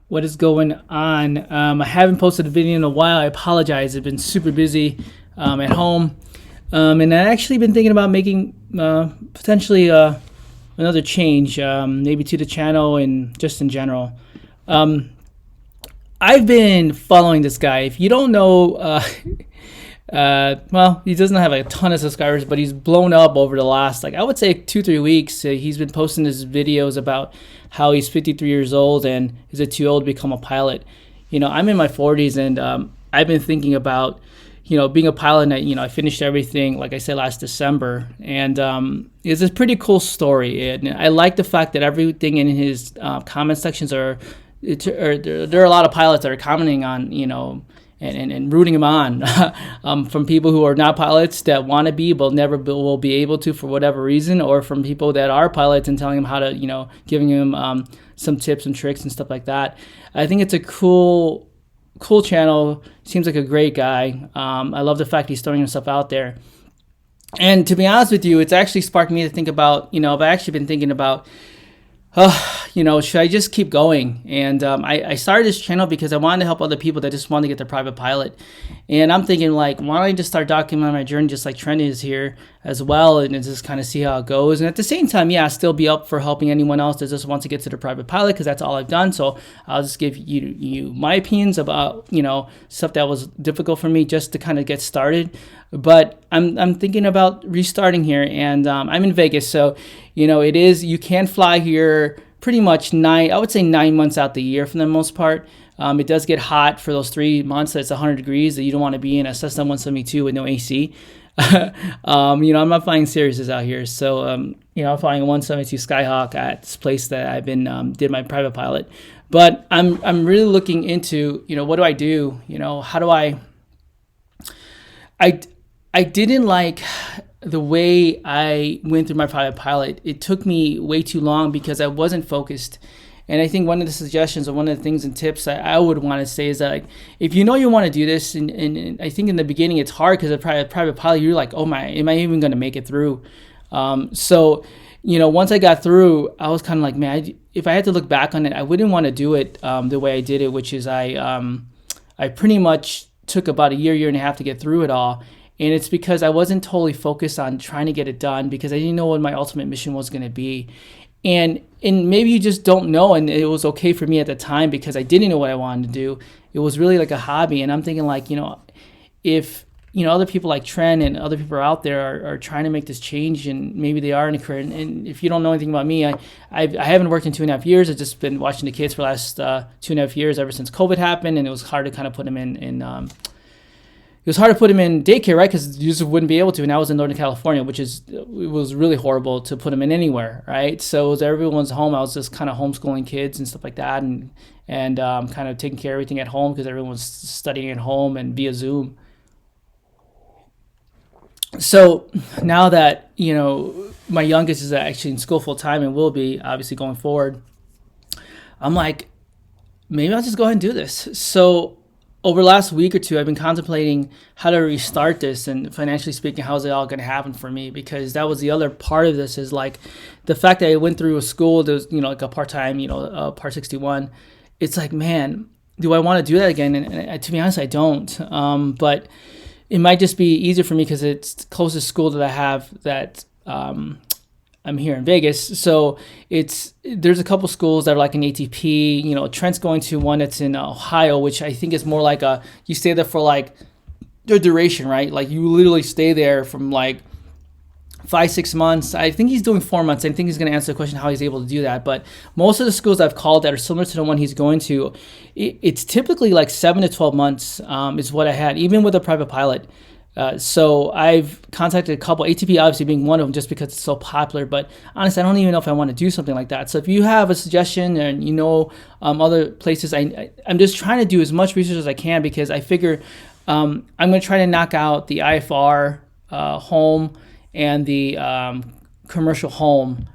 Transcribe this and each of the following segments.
What is going on? I haven't posted a video in a while. I apologize. I've been super busy at home. And I've actually been thinking about making potentially another change, maybe to the channel and just in general. I've been following this guy. If you don't know, well, he doesn't have a ton of subscribers, but he's blown up over the last, like, I would say 2-3 weeks. He's been posting his videos about how he's 53 years old and is it too old to become a pilot. You know, I'm in my 40s and I've been thinking about, you know, being a pilot. And I finished everything, like I said, last December, and it's a pretty cool story. And I like the fact that everything in his comment sections there are a lot of pilots that are commenting on, and rooting him on from people who are not pilots that want to be but never will be able to for whatever reason, or from people that are pilots and telling him how to, giving him some tips and tricks and stuff like that. I think it's a cool channel. Seems like a great guy. I love the fact he's throwing himself out there. And to be honest with you, it's actually sparked me to think about, I've actually been thinking about, should I just keep going? And I started this channel because I wanted to help other people that just want to get their private pilot. And I'm thinking, like, why don't I just start documenting my journey just like Trent is here as well, and just kind of see how it goes. And at the same time, still be up for helping anyone else that just wants to get to the private pilot, because that's all I've done. So I'll just give you my opinions about, stuff that was difficult for me just to kind of get started. But I'm thinking about restarting here, and I'm in Vegas, so it is, you can fly here pretty much 9 months out the year for the most part. It does get hot for those 3 months that's 100 degrees that you don't want to be in a Cessna 172 with no AC. I'm not flying Sirius out here, so I'm flying a 172 Skyhawk at this place that I've been did my private pilot. But I'm really looking into what do I do? How do I didn't like the way I went through my private pilot. It took me way too long because I wasn't focused. And I think one of the suggestions or one of the things and tips I would want to say is that, like, if you want to do this, and I think in the beginning it's hard because of private pilot, you're like, oh my, am I even going to make it through? So once I got through, I was kind of like, man, if I had to look back on it, I wouldn't want to do it the way I did it, which is I pretty much took about a year and a half to get through it all. And it's because I wasn't totally focused on trying to get it done, because I didn't know what my ultimate mission was going to be. And maybe you just don't know, and it was okay for me at the time because I didn't know what I wanted to do. It was really like a hobby, and I'm thinking, like, if other people like Trent and other people out there are trying to make this change, and maybe they are in a career. And if you don't know anything about me, I haven't worked in 2.5 years. I've just been watching the kids for the last 2.5 years, ever since COVID happened, and it was hard to kind of put them in it was hard to put him in daycare, right? Because you just wouldn't be able to. And I was in Northern California, it was really horrible to put him in anywhere, right? So it was everyone's home. I was just kind of homeschooling kids and stuff like that, and kind of taking care of everything at home because everyone was studying at home and via Zoom. So now that my youngest is actually in school full time and will be obviously going forward, I'm like, maybe I'll just go ahead and do this. So over the last week or two, I've been contemplating how to restart this, and financially speaking, how's it all going to happen for me? Because that was the other part of this, is like the fact that I went through a school that was, like a part-time, Part 61. It's like, man, do I want to do that again? And to be honest, I don't. But it might just be easier for me because it's the closest school that I have that I'm here in Vegas. So there's a couple schools that are like an ATP. Trent's going to one that's in Ohio, which I think is more like you stay there for like the duration, right? Like you literally stay there from like 5-6 months. I think he's doing 4 months. I think he's going to answer the question how he's able to do that. But most of the schools I've called that are similar to the one he's going to, it's typically like 7 to 12 months is what I had, even with a private pilot. So I've contacted a couple, ATP obviously being one of them, just because it's so popular. But honestly, I don't even know if I want to do something like that. So if you have a suggestion and other places, I'm just trying to do as much research as I can, because I figure I'm going to try to knock out the IFR home and the commercial home,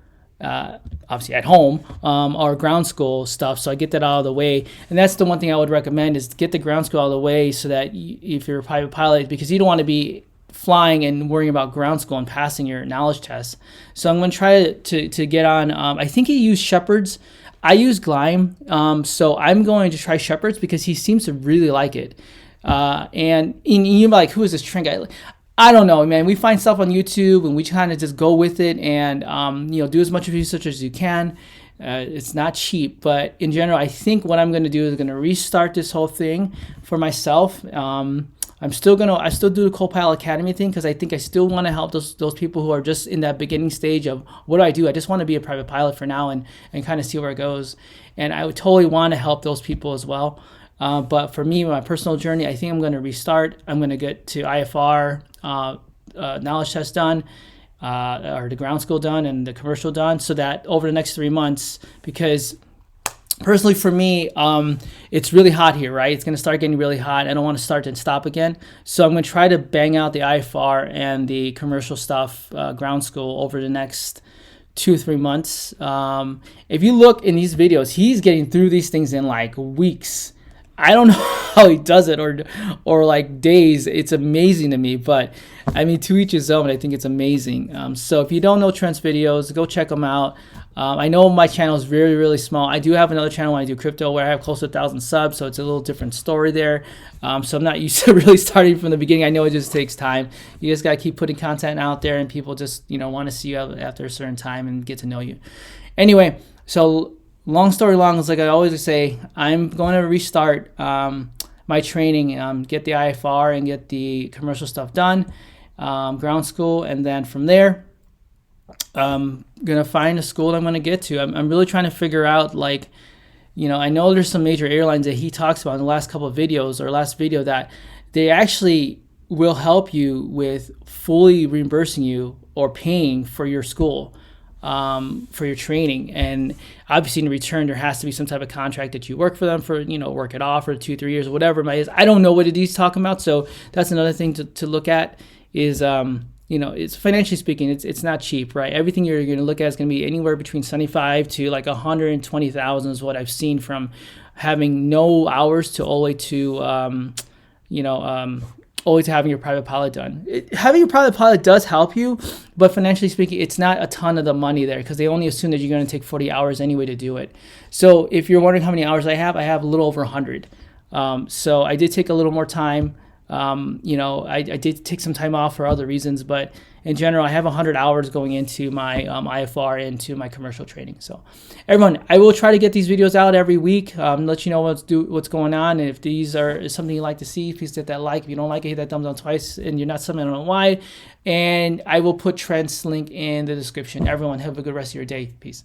obviously at home, or ground school stuff. So I get that out of the way. And that's the one thing I would recommend, is get the ground school out of the way, so that if you're a private pilot, because you don't want to be flying and worrying about ground school and passing your knowledge test. So I'm going to try to get on. I think he used Shepard's. I use Gleim. So I'm going to try Shepard's because he seems to really like it. And you're like, who is this Trent guy? I don't know, man. We find stuff on YouTube and we kind of just go with it and, do as much research as you can. It's not cheap, but in general, I think what I'm going to do is going to restart this whole thing for myself. I still do the Copilot Academy thing because I think I still want to help those people who are just in that beginning stage of what do I do? I just want to be a private pilot for now and kind of see where it goes. And I would totally want to help those people as well. But for me, my personal journey, I think I'm going to restart. I'm going to get to IFR knowledge test done, or the ground school done and the commercial done, so that over the next 3 months, because personally for me, it's really hot here, right? It's going to start getting really hot. I don't want to start and stop again. So I'm going to try to bang out the IFR and the commercial stuff, ground school, over the next 2-3 months. If you look in these videos, he's getting through these things in like weeks. I don't know how he does it, or like days. It's amazing to me, but I mean, to each his own. I think it's amazing. So if you don't know Trent's videos, go check them out. I know my channel is really, really small. I do have another channel when I do crypto where I have close to 1,000 subs, so it's a little different story there. So I'm not used to really starting from the beginning. I know it just takes time. You just got to keep putting content out there, and people just want to see you after a certain time and get to know you. Anyway, so long story long, is like I always say, I'm going to restart my training, get the IFR and get the commercial stuff done, ground school, and then from there, I'm going to find a school that I'm going to get to. I'm really trying to figure out, like, I know there's some major airlines that he talks about in the last couple of videos, or last video, that they actually will help you with fully reimbursing you or paying for your school, for your training. And obviously in return, there has to be some type of contract that you work for them for, work it off for 2-3 years or whatever it is. I don't know what it is talking about. So that's another thing to look at is, it's financially speaking, it's not cheap, right? Everything you're going to look at is going to be anywhere between 75 to like 120,000 is what I've seen, from having no hours to all the way to, always having your private pilot done. Having your private pilot does help you, but financially speaking, it's not a ton of the money there, because they only assume that you're going to take 40 hours anyway to do it. So if you're wondering how many hours I have a little over 100. So I did take a little more time. I did take some time off for other reasons, but in general, I have 100 hours going into my IFR, into my commercial training. So everyone, I will try to get these videos out every week, let you know what's going on. And if these are something you like to see, please hit that like. If you don't like it, hit that thumbs down twice. And you're not something, I don't know why. And I will put Trent's link in the description. Everyone, have a good rest of your day. Peace.